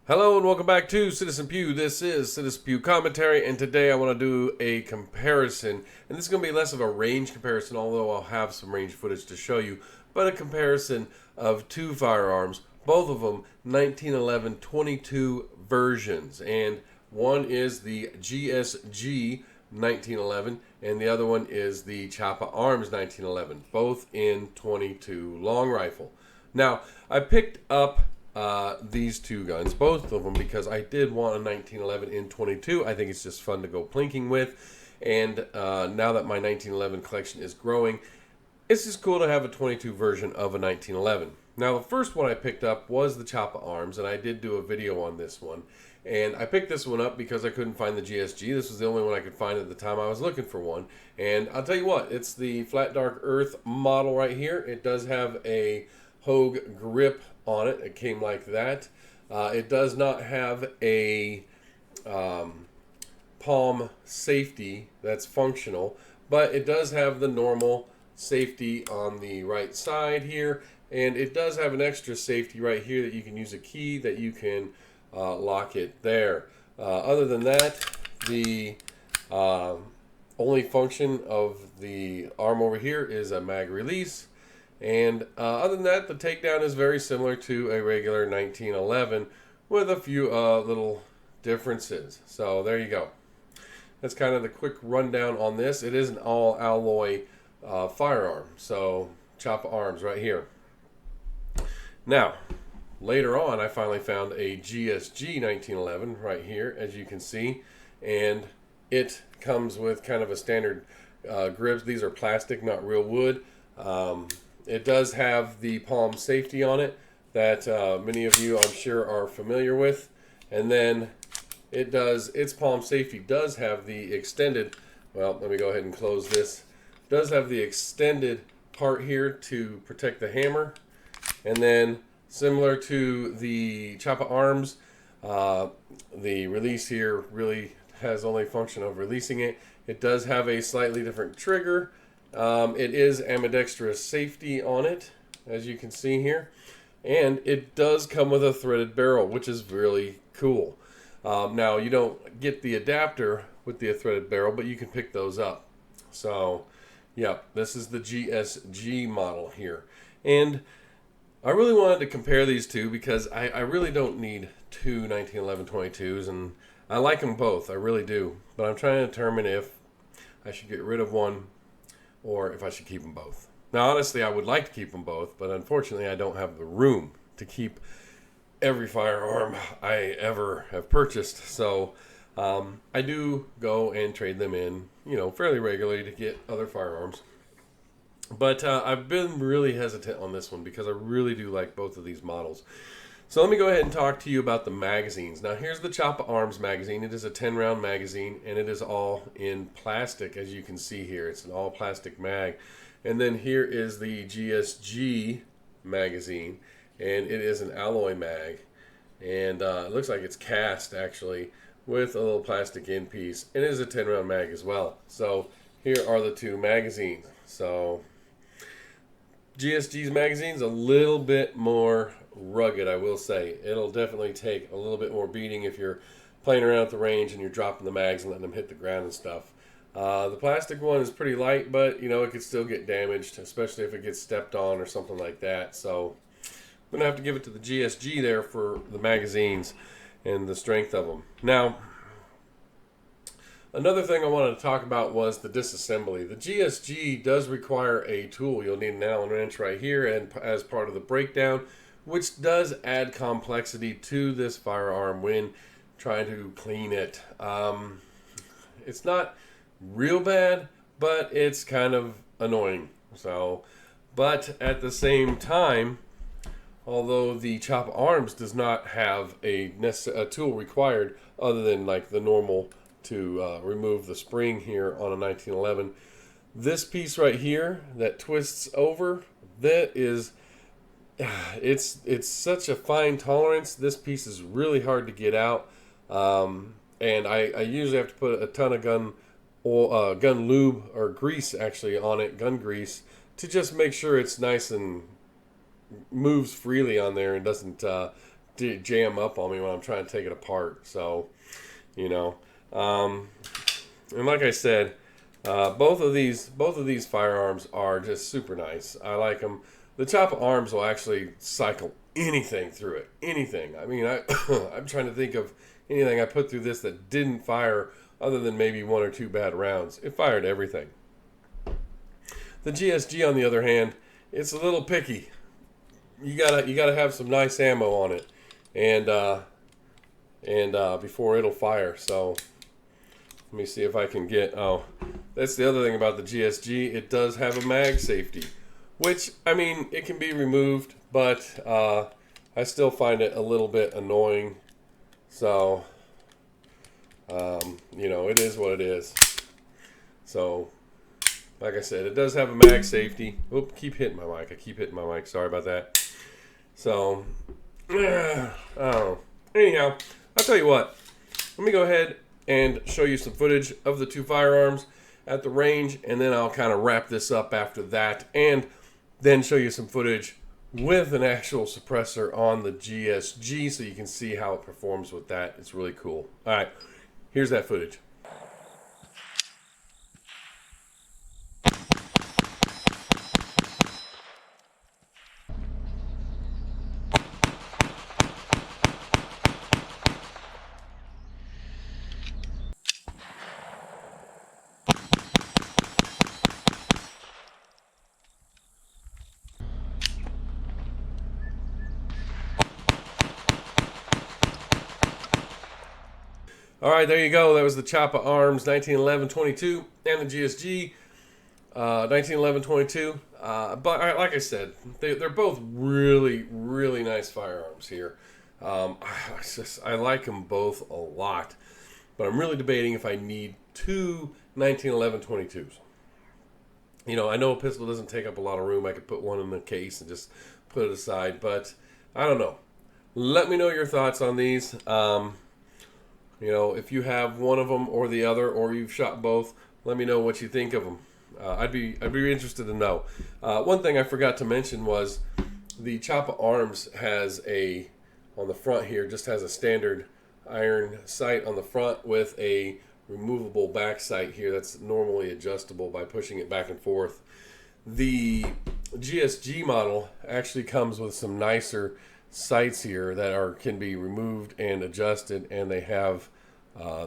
Hello and welcome back to Citizen Pew. This is Citizen Pew Commentary, and today I want to do a comparison. And this is going to be less of a range comparison, although I'll have some range footage to show you, but a comparison of two firearms, both of them 1911 22 versions. And one is the GSG 1911, and the other one is the Chiappa Arms 1911, both in 22 long rifle. Now, I picked up these two guns, both of them, because I did want a 1911 in 22. I think it's just fun to go plinking with, and now that my 1911 collection is growing, it's just cool to have a 22 version of a 1911. Now, the first one I picked up was the Chiappa Arms, and I did do a video on this one. And I picked this one up because I couldn't find the GSG. This was the only one I could find at the time I was looking for one. And I'll tell you what, it's the Flat Dark Earth model right here. It does have a Hogue grip on it. It came like that. It does not have a palm safety that's functional, but it does have the normal safety on the right side here, and it does have an extra safety right here that you can use a key that you can lock it there. Other than that, the only function of the arm over here is a mag release. And other than that, the takedown is very similar to a regular 1911 with a few little differences. So there you go. That's kind of the quick rundown on this. It is an all alloy firearm. So Chiappa Arms right here. Now, later on, I finally found a GSG 1911 right here, as you can see. And it comes with kind of a standard grips. These are plastic, not real wood. It does have the palm safety on it that many of you, I'm sure, are familiar with. And then its palm safety does have the extended, well, let me go ahead and close this. Does have the extended part here to protect the hammer. And then similar to the Chiappa Arms, the release here really has only function of releasing it. It does have a slightly different trigger. It is ambidextrous safety on it, as you can see here. And it does come with a threaded barrel, which is really cool. Now, you don't get the adapter with the threaded barrel, but you can pick those up. So, yeah, this is the GSG model here. And I really wanted to compare these two because I really don't need two 1911 22s, and I like them both. I really do. But I'm trying to determine if I should get rid of one or if I should keep them both. Now, honestly, I would like to keep them both, but unfortunately, I don't have the room to keep every firearm I ever have purchased. So I do go and trade them in, fairly regularly to get other firearms. But I've been really hesitant on this one because I really do like both of these models. So let me go ahead and talk to you about the magazines. Now, here's the Chiappa Arms magazine. It is a 10-round magazine, and it is all in plastic, as you can see here. It's an all-plastic mag. And then here is the GSG magazine, and it is an alloy mag. And it looks like it's cast, actually, with a little plastic end piece. It is a 10-round mag as well. So here are the two magazines. So GSG's magazine's a little bit more rugged, I will say. It'll definitely take a little bit more beating if you're playing around at the range and you're dropping the mags and letting them hit the ground and stuff. The plastic one is pretty light, but it could still get damaged, especially if it gets stepped on or something like that. So I'm gonna have to give it to the GSG there for the magazines and the strength of them. Now, another thing I wanted to talk about was the disassembly. The GSG does require a tool. You'll need an Allen wrench right here and as part of the breakdown, which does add complexity to this firearm when trying to clean it. It's not real bad, but it's kind of annoying. But at the same time, although the Chiappa Arms does not have a tool required other than like the normal to remove the spring here on a 1911, this piece right here that twists over, that is, it's such a fine tolerance. This piece is really hard to get out, and I usually have to put a ton of gun lube or grease actually on it, gun grease, to just make sure it's nice and moves freely on there and doesn't jam up on me when I'm trying to take it apart. So, you know, and like I said, both of these firearms are just super nice. I like them. The Chiappa Arms will actually cycle anything through it. Anything. I mean, I'm trying to think of anything I put through this that didn't fire, other than maybe 1 or 2 bad rounds. It fired everything. The GSG, on the other hand, it's a little picky. You gotta have some nice ammo on it, and before it'll fire. So let me see if I can get. Oh, that's the other thing about the GSG. It does have a mag safety, which, I mean, it can be removed, but I still find it a little bit annoying. So you know, it is what it is. So, like I said, it does have a mag safety. Oop, keep hitting my mic. I keep hitting my mic. Sorry about that. So, oh. Anyhow, I'll tell you what. Let me go ahead and show you some footage of the 2 firearms at the range, and then I'll kind of wrap this up after that, and then show you some footage with an actual suppressor on the GSG so you can see how it performs with that. It's really cool. All right, here's that footage. All right, there you go. That was the Chiappa Arms 1911-22 and the GSG 1911-22. But like I said, they're both really, really nice firearms here. I like them both a lot, but I'm really debating if I need 2 1911-22s. You know, I know a pistol doesn't take up a lot of room. I could put one in the case and just put it aside, but I don't know. Let me know your thoughts on these. You know, if you have one of them or the other, or you've shot both, let me know what you think of them. I'd be interested to know. One thing I forgot to mention was the Chiappa Arms has on the front here, just has a standard iron sight on the front with a removable back sight here that's normally adjustable by pushing it back and forth. The GSG model actually comes with some nicer sights here that can be removed and adjusted, and they have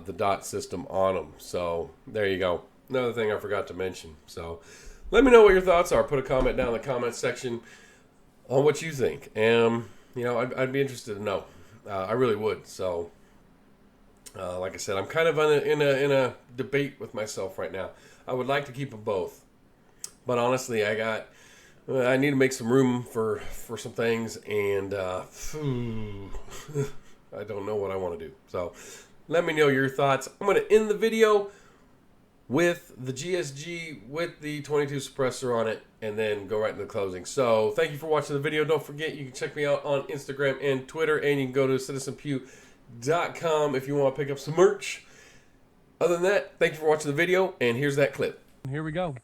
the dot system on them. So there you go. Another thing I forgot to mention. So let me know what your thoughts are. Put a comment down in the comment section on what you think. And you know, I'd be interested to know. I really would. So like I said, I'm kind of in a debate with myself right now. I would like to keep them both, but honestly, I need to make some room for some things, and I don't know what I want to do. So let me know your thoughts. I'm going to end the video with the GSG with the 22 suppressor on it, and then go right into the closing. So thank you for watching the video. Don't forget, you can check me out on Instagram and Twitter, and you can go to citizenpew.com if you want to pick up some merch. Other than that, thank you for watching the video, and here's that clip. Here we go.